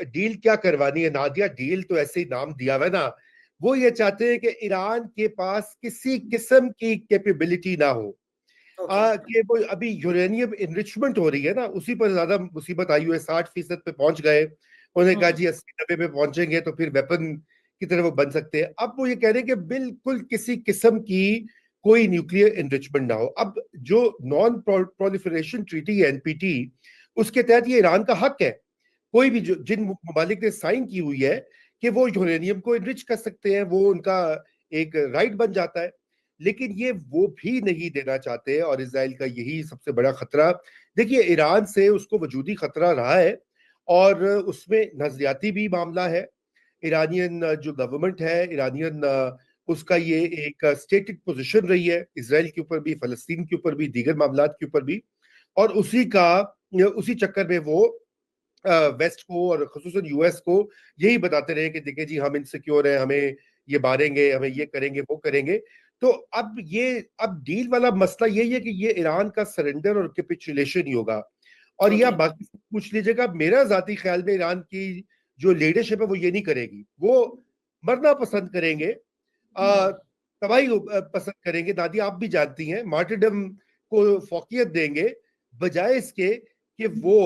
Deal क्या करवानी है नादिया, डील तो ऐसे ही नाम दिया हुआ है ना, वो ये चाहते हैं कि ईरान के पास किसी किस्म की कैपेबिलिटी ना हो, कि वो अभी यूरेनियम इनरिचमेंट हो रही है ना, उसी पर ज्यादा मुसीबत आई हुई है। 60% पे पहुंच गए, उन्होंने कहा जी 80-90 पे पहुंचेंगे तो फिर वेपन की तरह वो बन सकते हैं। अब वो ये कह रहे हैं कि बिल्कुल किसी किस्म की कोई न्यूक्लियर इनरिचमेंट ना हो। अब जो नॉन प्रोलिफरेशन ट्रीटी है, एनपीटी, उसके तहत ये ईरान का हक है, कोई भी जो जिन ममालिक ने साइन की हुई है कि वो यूरेनियम को इनरिच कर सकते हैं, वो उनका एक राइट बन जाता है। लेकिन ये वो भी नहीं देना चाहते, और इसराइल का यही सबसे बड़ा खतरा। देखिए, ईरान से उसको वजूदी खतरा रहा है, और उसमें नजरियाती भी मामला है। ईरानियन जो गवर्नमेंट है, ईरानियन उसका ये एक स्टेटेड पोजीशन रही है इसराइल के ऊपर भी, फलस्तीन के ऊपर भी, दीगर मामलात के ऊपर भी। और उसी चक्कर में वो वेस्ट को और खुसूसन यूएस को यही बताते रहे कि देखिए जी हम इनसिक्योर हैं, हमें ये मारेंगे, हमें ये करेंगे, वो करेंगे। तो अब डील वाला मसला यही है कि ये ईरान का सरेंडर और कैपिचुलेशन ही होगा। और यह बाकी पूछ लीजिएगा, मेरा जाती ख्याल में ईरान की जो लीडरशिप है वो ये नहीं करेगी, वो मरना पसंद करेंगे, तबाही पसंद करेंगे। दादी आप भी जानती हैं, मार्टिरडम को फौकियत देंगे, बजाय इसके कि वो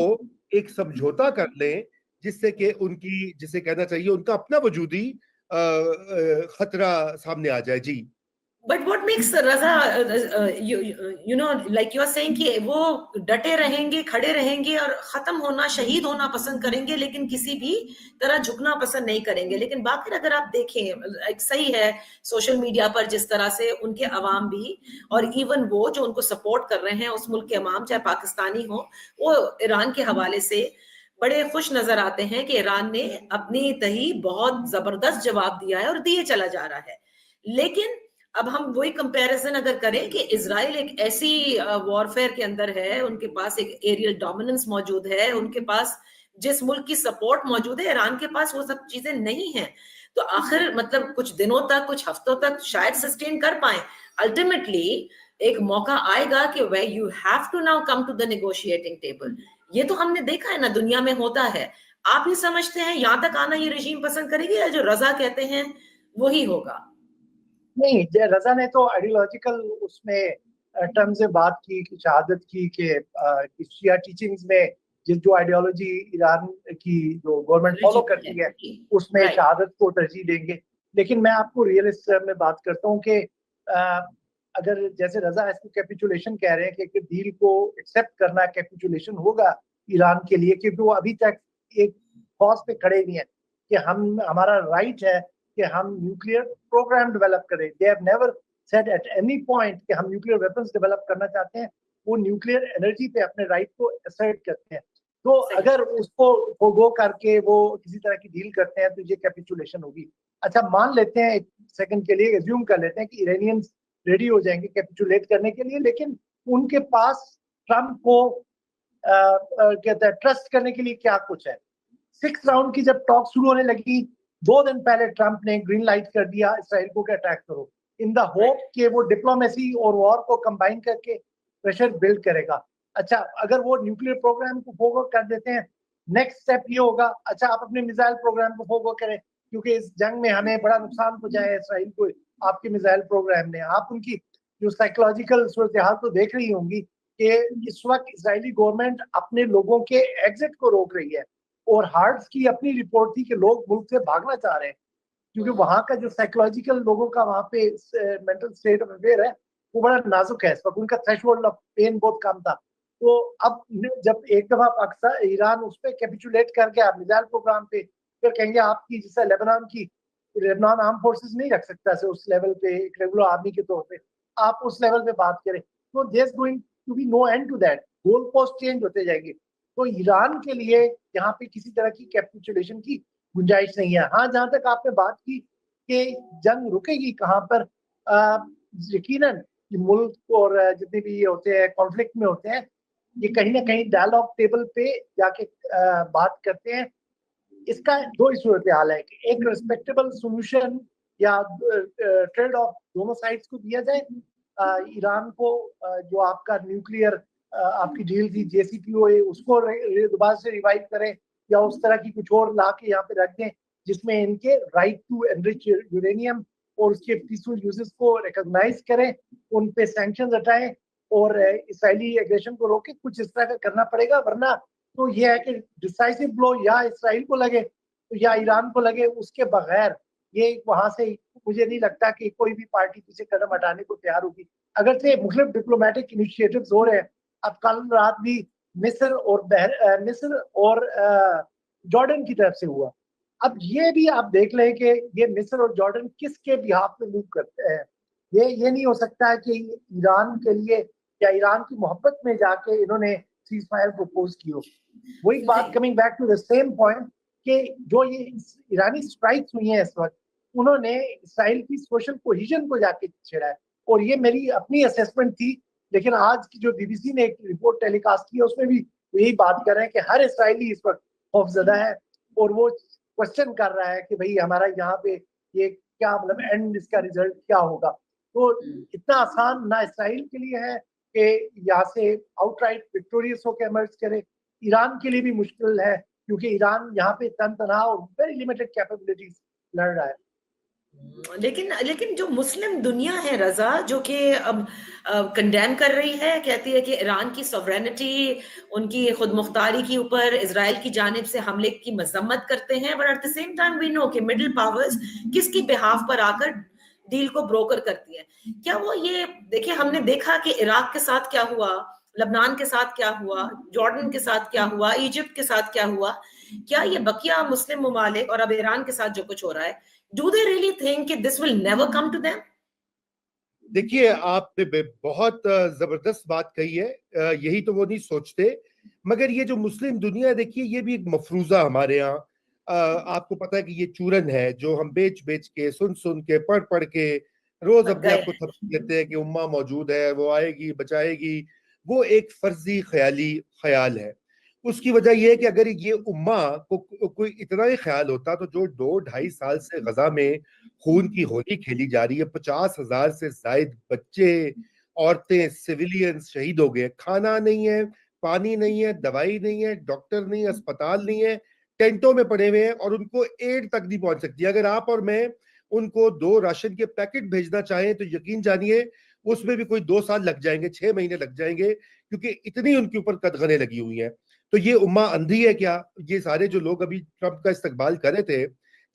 एक समझौता कर लें जिससे कि उनकी, जिसे कहना चाहिए, उनका अपना वजूदी खतरा सामने आ जाए। जी। But what makes Raza, you know, like you are saying कि वो डटे रहेंगे, खड़े रहेंगे और खत्म होना, शहीद होना पसंद करेंगे, लेकिन किसी भी तरह झुकना पसंद नहीं करेंगे। लेकिन बाकी अगर आप देखें, सही है, सोशल मीडिया पर जिस तरह से उनके अवाम भी, और इवन वो जो उनको सपोर्ट कर रहे हैं उस मुल्क के अवाम, चाहे पाकिस्तानी हो, वो ईरान के हवाले से बड़े खुश नजर आते हैं कि ईरान ने अपनी तही बहुत जबरदस्त जवाब दिया है और दिए चला जा रहा है। लेकिन अब हम वही कंपैरिजन अगर करें कि इजराइल एक ऐसी वॉरफेयर के अंदर है, उनके पास एक एरियल डोमिनेंस मौजूद है, उनके पास जिस मुल्क की सपोर्ट मौजूद है, ईरान के पास वो सब चीजें नहीं है। तो आखिर मतलब कुछ दिनों तक, कुछ हफ्तों तक शायद सस्टेन कर पाए। अल्टीमेटली एक मौका आएगा कि way you have to now come to the negotiating table. ये तो हमने देखा है ना, दुनिया में होता है। आप ही समझते हैं यहां तक आना ये रजीम पसंद करेगी, या जो रजा कहते हैं वही होगा? नहीं, रजा ने तो आइडियोलॉजिकल उसमें टर्म से बात की शहादत की कि शिया टीचिंग्स में जो आइडियोलॉजी ईरान की जो गवर्नमेंट फॉलो करती है उसमें शहादत को तरजीह देंगे। लेकिन मैं आपको रियलिस्ट में बात करता हूँ कि अगर जैसे रजा इसको कैपिचुलेशन कह रहे हैं कि डील को एक्सेप्ट करना कैपिचुलेशन होगा ईरान के लिए, क्योंकि वो अभी तक एक कॉज पे खड़े नहीं है कि हमारा राइट है कि हम न्यूक्लियर प्रोग्राम डेवलप करें। They have never said at any point कि हम न्यूक्लियर वेपन्स डेवलप करना चाहते हैं। वो न्यूक्लियर एनर्जी पे अपने राइट को असर्ट करते हैं। तो अगर उसको गो करके वो किसी तरह की डील करते हैं तो ये कैपिचुलेशन होगी। अच्छा, मान लेते हैं एक सेकंड के लिए, एज्यूम कर लेते हैं कि इरानियंस रेडी हो जाएंगे कैपिचुलेट करने के लिए, लेकिन उनके पास ट्रम्प को कहते हैं ट्रस्ट करने के लिए क्या कुछ है। 6th राउंड की जब टॉक शुरू होने लगी, 2 दिन पहले ट्रंप ने ग्रीन लाइट कर दिया इसराइल को कि अटैक करो, इन द होप कि वो डिप्लोमेसी और वॉर को कंबाइन करके प्रेशर बिल्ड करेगा। अच्छा, अगर वो न्यूक्लियर प्रोग्राम को फोकस कर देते हैं, नेक्स्ट स्टेप ये होगा, अच्छा आप अपने मिसाइल प्रोग्राम को फोकस करें क्योंकि इस जंग में हमें बड़ा नुकसान पहुंचाया है इसराइल को आपके मिसाइल प्रोग्राम ने। आप उनकी जो साइकोलॉजिकल सूरत हाल तो देख रही होंगी कि इस वक्त इसराइली गवर्नमेंट अपने लोगों के एग्जिट को रोक रही है, और हार्ट्स की अपनी रिपोर्ट थी कि लोग मुल्क से भागना चाह रहे हैं क्योंकि वहां का जो साइकोलॉजिकल लोगों का वहां पे मेंटल स्टेट ऑफ अफेयर है वो बड़ा नाजुक है। इस वक्त उनका थ्रेशोल्ड ऑफ पेन बहुत कम था। तो अब जब एक दफा पाकिस्तान ईरान उस पर कैपिचुलेट कर गया मिसाइल प्रोग्राम पे, फिर कहेंगे आपकी जैसे लेबनान आर्म फोर्सेस नहीं रख सकता से उस लेवल पे एक रेगुलर आर्मी के तौर पे, आप उस लेवल पे बात करें तो there is going to be no end to that. Goal post change होते जाएंगे। तो ईरान के लिए यहाँ पे किसी तरह की कैपिचुलेशन की गुंजाइश नहीं है। हाँ, जहां तक आपने बात की कि जंग रुकेगी कहाँ पर, यकीनन मुल्क और जितने भी होते हैं कॉन्फ्लिक्ट में होते हैं, ये कहीं ना कहीं डायलॉग टेबल पे जाके बात करते हैं। इसका 2 ही सूरत हाल है कि एक रिस्पेक्टेबल सोल्यूशन या ट्रेड ऑफ दोनों साइड्स को दिया जाए। ईरान को जो आपका न्यूक्लियर आपकी डील थी JCPOA उसको दोबारा से रिवाइव करें, या उस तरह की कुछ और ला के यहाँ पे रख दें जिसमें इनके राइट टू एनरिच यूरेनियम और उसके पीसफुल यूजेस को रिकॉग्नाइज करें, उन पे सैंक्शंस हटाएं और इसराइली एग्रेशन को रोके। कुछ इस तरह का करना पड़ेगा, वरना तो ये है कि डिसाइसिव ब्लो या इसराइल को लगे या ईरान को लगे, उसके बगैर ये वहां से मुझे नहीं लगता कि कोई भी पार्टी पीछे कदम हटाने को तैयार होगी। अगर से मुख्तलिफ डिप्लोमेटिक इनिशिएटिव्स हो रहे हैं, अब कल रात भी मिस्र और जॉर्डन की तरफ से हुआ। अब ये भी आप देख लें कि ये मिस्र और जॉर्डन किसके बिहाफ में मूव करते हैं। ये नहीं हो सकता है कि ईरान के लिए या ईरान की मोहब्बत में जाके इन्होंने सीज फायर प्रपोज की हो। वही बात, coming back to the same point, कि जो ये ईरानी स्ट्राइक्स हुई हैं इस वक्त, उन्होंने इसराइल की सोशल कोहिजन को जाके छेड़ा है। और ये मेरी अपनी असेसमेंट थी, लेकिन आज की जो बीबीसी ने एक रिपोर्ट टेलीकास्ट की है उसमें भी यही बात कर रहे हैं कि हर इसराइली इस वक्त खौफजदा है और वो क्वेश्चन कर रहा है कि भाई हमारा यहाँ पे ये क्या मतलब एंड, इसका रिजल्ट क्या होगा। तो इतना आसान ना इसराइल के लिए है कि यहाँ से आउटराइट विक्टोरियस होकर एमर्ज करे, ईरान के लिए भी मुश्किल है क्योंकि ईरान यहाँ पे तन तनहा और वेरी लिमिटेड कैपेबिलिटीज लड़ रहा है। लेकिन जो मुस्लिम दुनिया है रजा, जो कि अब कंडेम कर रही है, कहती है कि ईरान की सॉवरेनिटी, उनकी खुद मुख्तारी के ऊपर इजराइल की जानिब से हमले की मजम्मत करते हैं, but at the same time we know कि मिडिल पावर्स किसकी बिहाफ पर आकर डील को ब्रोकर करती है। क्या वो ये देखिए, हमने देखा कि इराक के साथ क्या हुआ, लबनान के साथ क्या हुआ, जॉर्डन के साथ क्या हुआ, इजिप्ट के साथ क्या हुआ। क्या ये बकिया मुस्लिम ममालिक और अब ईरान के साथ जो कुछ हो रहा है, do they really think that this will never come to them? देखिए, आपने बहुत जबरदस्त बात कही है। यही तो वो नहीं सोचते। मगर ये जो मुस्लिम दुनिया है, देखिए ये भी एक मफरूजा हमारे यहाँ। आपको पता है कि ये चूरन है जो हम बेच बेच के, सुन सुन के, पढ़ पढ़ के रोज अपने आप को थपकी देते हैं कि उम्मा मौजूद है, वो आएगी, बचाएगी। वो एक फर्जी ख्याल है। उसकी वजह यह है कि अगर ये उम्मा को कोई इतना ही ख्याल होता तो जो 2-2.5 साल से गजा में खून की होली खेली जा रही है, 50,000 से जायद बच्चे, औरतें, सिविलियंस शहीद हो गए, खाना नहीं है, पानी नहीं है, दवाई नहीं है, डॉक्टर नहीं है, अस्पताल नहीं है, टेंटों में पड़े हुए हैं और उनको एड तक नहीं पहुंच सकती। अगर आप और मैं उनको 2 राशन के पैकेट भेजना चाहें तो यकीन जानिए उसमें भी कोई 2 साल लग जाएंगे, 6 महीने लग जाएंगे, क्योंकि इतनी उनके ऊपर कदगने लगी हुई हैं। तो ये उम्मा अंधी है क्या? ये सारे जो लोग अभी ट्रंप का इस्तकबाल कर रहे थे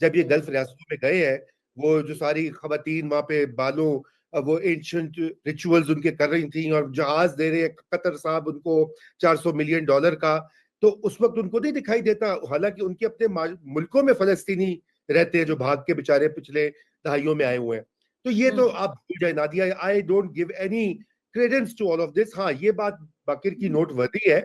जब ये गल्फ रियासतों में गए हैं, वो जो सारी खवातीन वहां पे बालों, वो एंशिएंट रिचुअल्स उनके कर रही थी और जहाज दे रहे हैं कतर साहब उनको $400 मिलियन का, तो उस वक्त उनको नहीं दिखाई देता। हालांकि उनके अपने मुल्कों में फलस्तीनी रहते हैं जो भाग के बेचारे पिछले दहाइयों में आए हुए हैं। तो ये तो आप भूल जाए Nadia, I don't give any credence to all of this. हाँ, ये बात बाकिर की नोट वर्दी है